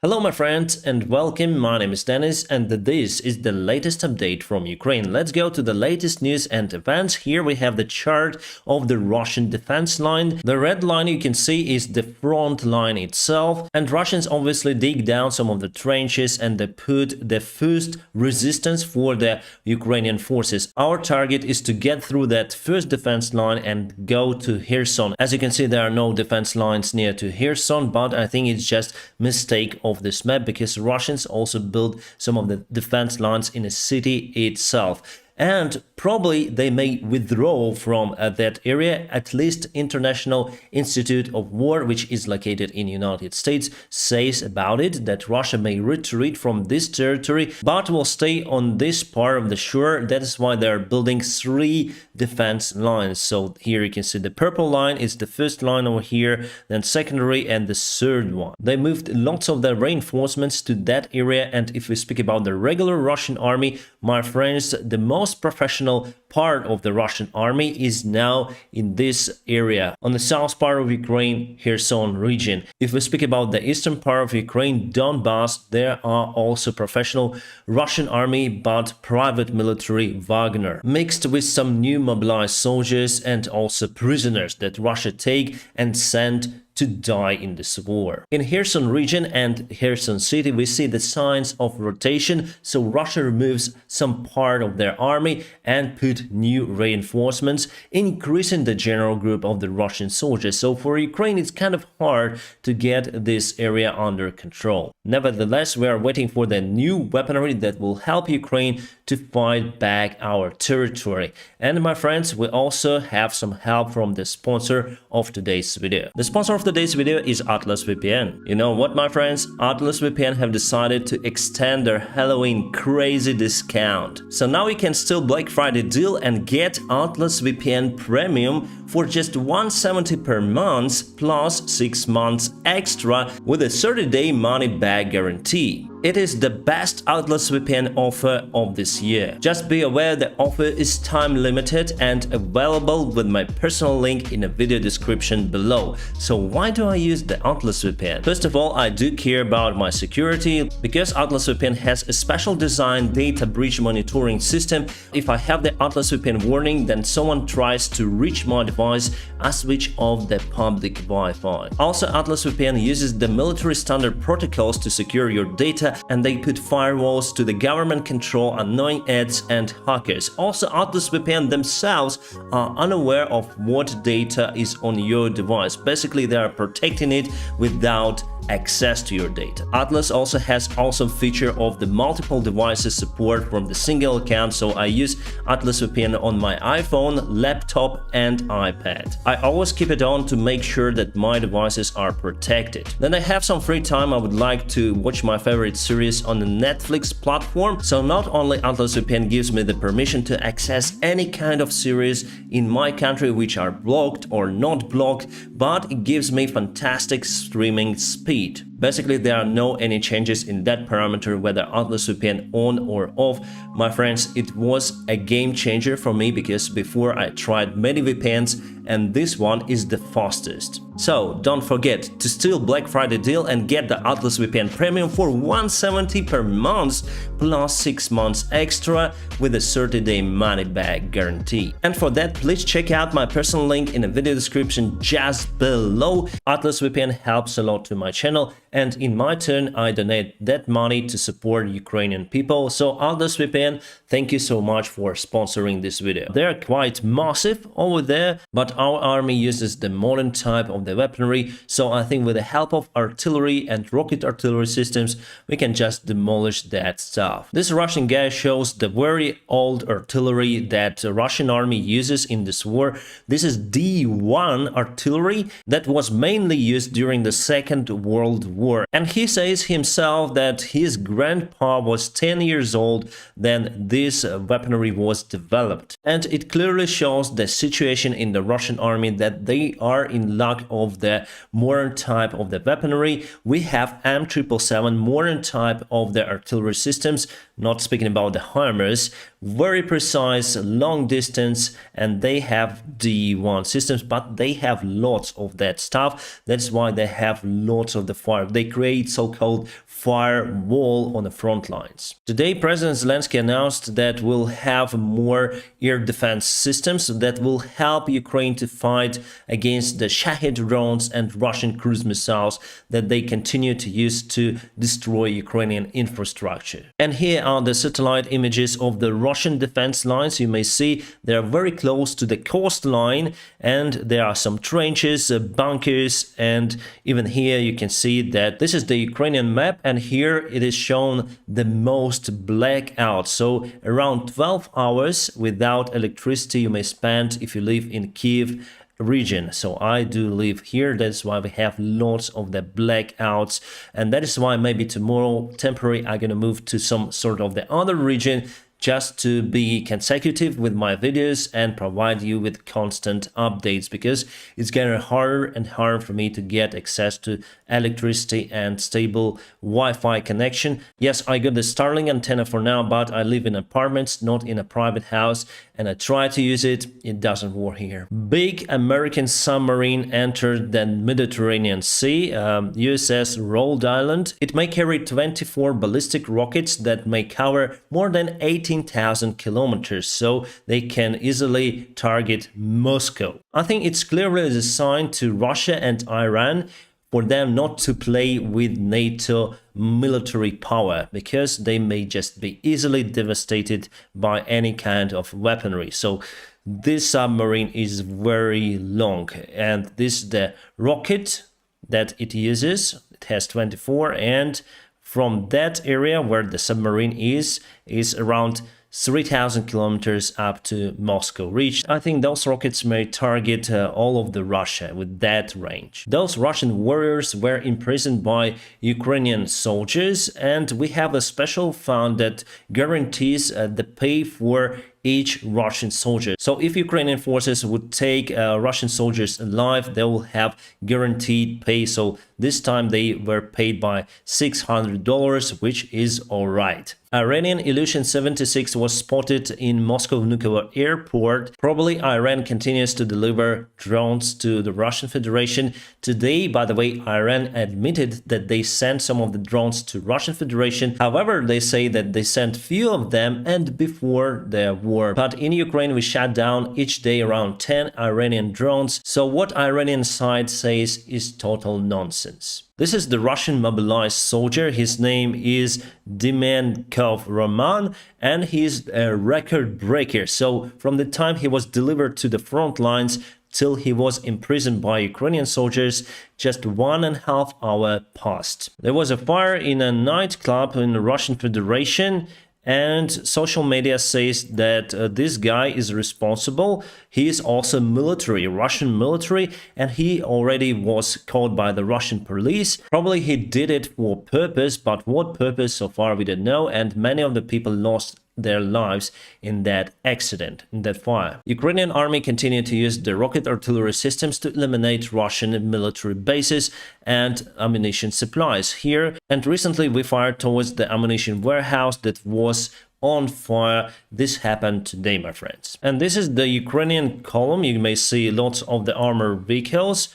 Hello my friends and welcome, my name is Dennis and this is the latest update from Ukraine. Let's go to the latest news and events. Here we have the chart of the Russian defense line. The red line you can see is the front line itself, and Russians obviously dig down some of the trenches and they put the first resistance for the Ukrainian forces. Our target is to get through that first defense line and go to Kherson. As you can see, there are no defense lines near to Kherson, but I think it's just mistake of this map because Russians also built some of the defense lines in the city itself. And probably they may withdraw from that area. At least International Institute of War, which is located in United States, says about it that Russia may retreat from this territory, but will stay on this part of the shore. That is why they are building 3 defense lines. So here you can see the purple line is the first line over here, then secondary and the third one. They moved lots of the reinforcements to that area. And if we speak about the regular Russian army, my friends, the most professional part of the Russian army is now in this area on the south part of Ukraine, Kherson region. If we speak about the eastern part of Ukraine, Donbass, there are also professional Russian army but private military Wagner, mixed with some new mobilized soldiers and also prisoners that Russia take and send to die in this war. In Kherson region and Kherson city, we see the signs of rotation, so Russia removes some part of their army and put new reinforcements, increasing the general group of the Russian soldiers. So for Ukraine, it's kind of hard to get this area under control. Nevertheless, we are waiting for the new weaponry that will help Ukraine to fight back our territory. And my friends, we also have some help from the sponsor of today's video. The sponsor of today's video is Atlas VPN. You know what, my friends? Atlas VPN have decided to extend their Halloween crazy discount. So now you can still Black Friday deal and get Atlas VPN Premium for just $170 per month plus 6 months extra with a 30-day money-back guarantee. It is the best Atlas VPN offer of this year. Just be aware the offer is time limited and available with my personal link in the video description below. So why do I use the Atlas VPN? First of all, I do care about my security because Atlas VPN has a special design data breach monitoring system. If I have the Atlas VPN warning, then someone tries to reach my device, I switch off the public Wi-Fi. Also, Atlas VPN uses the military standard protocols to secure your data, and they put firewalls to the government control annoying ads and hackers. Also, Atlas VPN themselves are unaware of what data is on your device. Basically, they are protecting it without access to your data. Atlas also has awesome feature of the multiple devices support from the single account, so I use Atlas VPN on my iPhone, laptop and iPad. I always keep it on to make sure that my devices are protected. Then I have some free time, I would like to watch my favorite series on the Netflix platform, so not only Atlas VPN gives me the permission to access any kind of series in my country which are blocked or not blocked, but it gives me fantastic streaming speed. Basically, there are no any changes in that parameter, whether Atlas VPN on or off. My friends, it was a game changer for me because before I tried many VPNs and this one is the fastest. So don't forget to steal Black Friday deal and get the Atlas VPN Premium for $170 per month plus 6 months extra with a 30-day money-back guarantee. And for that, please check out my personal link in the video description just below. Atlas VPN helps a lot to my channel, and in my turn, I donate that money to support Ukrainian people. So Atlas VPN, thank you so much for sponsoring this video. They are quite massive over there, but our army uses the modern type of the weaponry, so I think with the help of artillery and rocket artillery systems, we can just demolish that stuff. This Russian guy shows the very old artillery that the Russian army uses in this war. This is D1 artillery that was mainly used during the Second World War. And he says himself that his grandpa was 10 years old when this weaponry was developed. And it clearly shows the situation in the Russian Russian army that they are in lack of the modern type of the weaponry. We have M777 modern type of the artillery systems, not speaking about the HIMARS, very precise, long distance, and they have D1 systems, but they have lots of that stuff. That's why they have lots of the fire. They create so-called firewall on the front lines. Today, President Zelensky announced that we'll have more air defense systems that will help Ukraine to fight against the Shahid drones and Russian cruise missiles that they continue to use to destroy Ukrainian infrastructure. And here are the satellite images of the Russian defense lines. You may see they are very close to the coastline, and there are some trenches, bunkers, and even here you can see that this is the Ukrainian map, and here it is shown the most blackout. So around 12 hours without electricity you may spend if you live in Kiev region. So I do live here. That's why we have lots of the blackouts, and that is why maybe tomorrow temporarily I'm gonna move to some sort of the other region just to be consecutive with my videos and provide you with constant updates, because it's getting harder and harder for me to get access to electricity and stable Wi-Fi connection. Yes, I got the Starlink antenna for now, but I live in apartments, not in a private house, and I try to use it. It doesn't work here. Big American submarine entered the Mediterranean Sea, USS Rhode Island. It may carry 24 ballistic rockets that may cover more than 18,000 kilometers, so they can easily target Moscow. I think it's clearly a sign to Russia and Iran for them not to play with NATO military power, because they may just be easily devastated by any kind of weaponry. So this submarine is very long, and this is the rocket that it uses. It has 24, and from that area where the submarine is around 3,000 kilometers up to Moscow reach. I think those rockets may target all of the Russia with that range. Those Russian warriors were imprisoned by Ukrainian soldiers, and we have a special fund that guarantees the pay for each Russian soldier. So if Ukrainian forces would take Russian soldiers alive, they will have guaranteed pay. So this time they were paid by $600, which is alright. Iranian Ilyushin-76 was spotted in Moscow nuclear airport. Probably Iran continues to deliver drones to the Russian Federation. Today, by the way, Iran admitted that they sent some of the drones to Russian Federation. However, they say that they sent few of them and before the war. But in Ukraine, we shot down each day around 10 Iranian drones. So what Iranian side says is total nonsense. This is the Russian mobilized soldier. His name is Dimenkov Roman, and he's a record breaker. So from the time he was delivered to the front lines till he was imprisoned by Ukrainian soldiers, just 1.5 hours passed. There was a fire in a nightclub in the Russian Federation, and social media says that this guy is responsible. He is also military, Russian military, and he already was caught by the Russian police. Probably he did it for purpose, but what purpose so far we don't know, and many of the people lost their lives in that accident, in that fire. Ukrainian army continued to use the rocket artillery systems to eliminate Russian military bases and ammunition supplies here. And recently we fired towards the ammunition warehouse that was on fire. This happened today, my friends. And this is the Ukrainian column. You may see lots of the armored vehicles.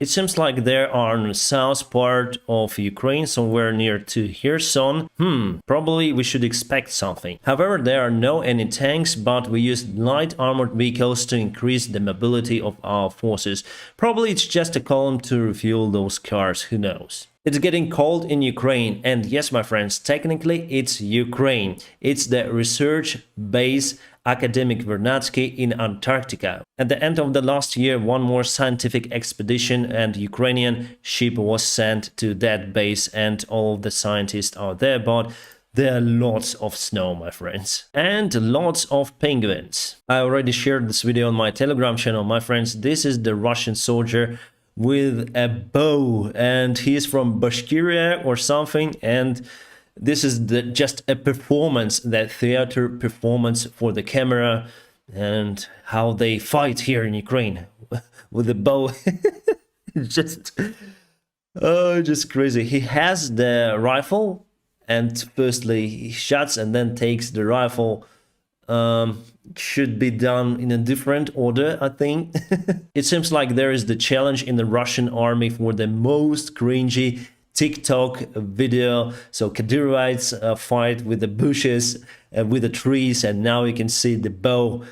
It seems like they are in the south part of Ukraine, somewhere near to Kherson. Probably we should expect something. However, there are no any tanks, but we use light armored vehicles to increase the mobility of our forces. Probably it's just a column to refuel those cars, who knows. It's getting cold in Ukraine, and yes, my friends, technically it's Ukraine. It's the research base Academic Vernadsky in Antarctica. At the end of the last year, one more scientific expedition and Ukrainian ship was sent to that base, and all of the scientists are there, but there are lots of snow, my friends, and lots of penguins. I already shared this video on my Telegram channel, my friends. This is the Russian soldier with a bow, and he's from Bashkiria or something, and this is just a performance, that theater performance for the camera. and how they fight here in Ukraine with the bow. just just crazy. He has the rifle, and firstly he shoots and then takes the rifle. Should be done in a different order, I think. It seems like there is the challenge in the Russian army for the most cringy TikTok video. So Kadyrovites fight with the bushes, with the trees, and now you can see the bow.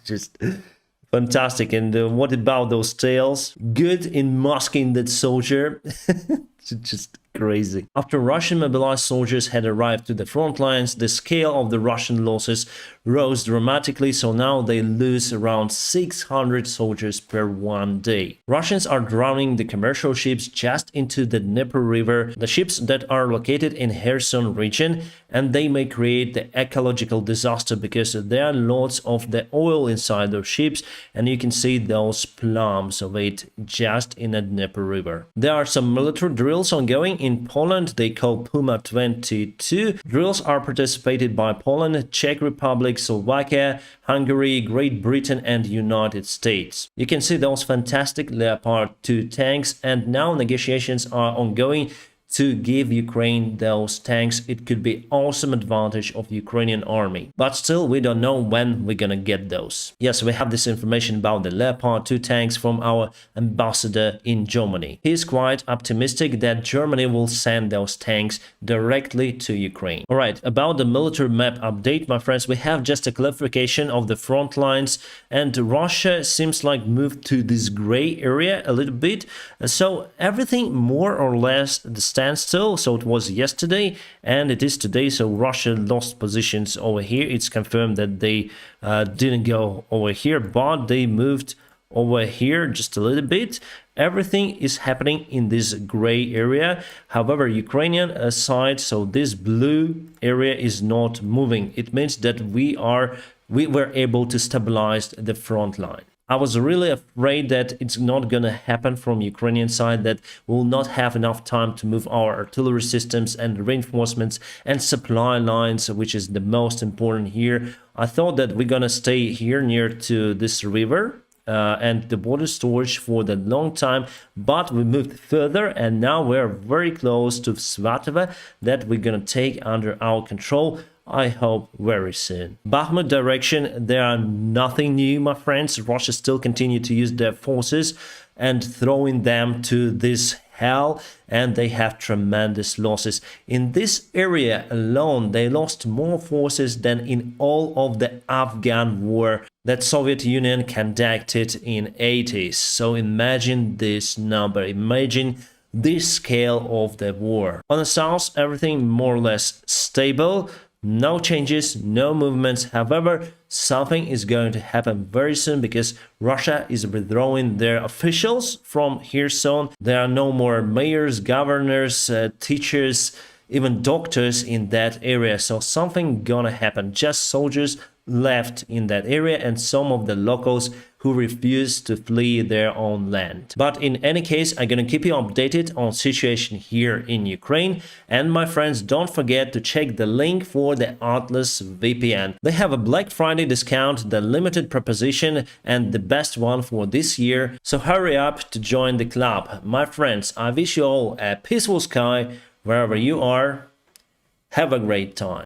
Just fantastic. And what about those tails? Good in masking that soldier. Just crazy. After Russian mobilized soldiers had arrived to the front lines, the scale of the Russian losses rose dramatically, so now they lose around 600 soldiers per one day. Russians are drowning the commercial ships just into the Dnieper River, the ships that are located in Kherson region, and they may create the ecological disaster because there are lots of the oil inside those ships, and you can see those plums of it just in the Dnieper River. There are some military drills ongoing in Poland. They call Puma 22. Drills are participated by Poland, Czech Republic, Slovakia, Hungary, Great Britain and United States. You can see those fantastic Leopard 2 tanks, and now negotiations are ongoing to give Ukraine those tanks. It could be awesome advantage of Ukrainian army. But still, we don't know when we're gonna get those. Yes, we have this information about the Leopard 2 tanks from our ambassador in Germany. He is quite optimistic that Germany will send those tanks directly to Ukraine. Alright, about the military map update, my friends, we have just a clarification of the front lines, and Russia seems like moved to this gray area a little bit. So everything more or less the standstill. So it was yesterday and it is today. So Russia lost positions over here. It's confirmed that they didn't go over here, but they moved over here just a little bit. Everything is happening in this gray area. However, Ukrainian side, so this blue area is not moving. It means that we were able to stabilize the front line. I was really afraid that it's not gonna happen from Ukrainian side, that we'll not have enough time to move our artillery systems and reinforcements and supply lines, which is the most important here. I thought that we're gonna stay here near to this river and the border storage for the long time, but we moved further and now we're very close to Svatova that we're gonna take under our control. I hope very soon. Bakhmut direction, there are nothing new, my friends. Russia still continue to use their forces and throwing them to this hell, and they have tremendous losses. In this area alone, they lost more forces than in all of the Afghan war that Soviet Union conducted in 80s. So imagine this number, imagine this scale of the war. On the south, everything more or less stable. No changes, no movements. However, something is going to happen very soon because Russia is withdrawing their officials from Kherson. There are no more mayors, governors, teachers, even doctors in that area. So something gonna happen. Just soldiers left in that area and some of the locals who refuse to flee their own land. But in any case, I'm gonna keep you updated on situation here in Ukraine. And my friends, don't forget to check the link for the Atlas VPN. They have a Black Friday discount, the limited proposition and the best one for this year. So hurry up to join the club. My friends, I wish you all a peaceful sky wherever you are. Have a great time.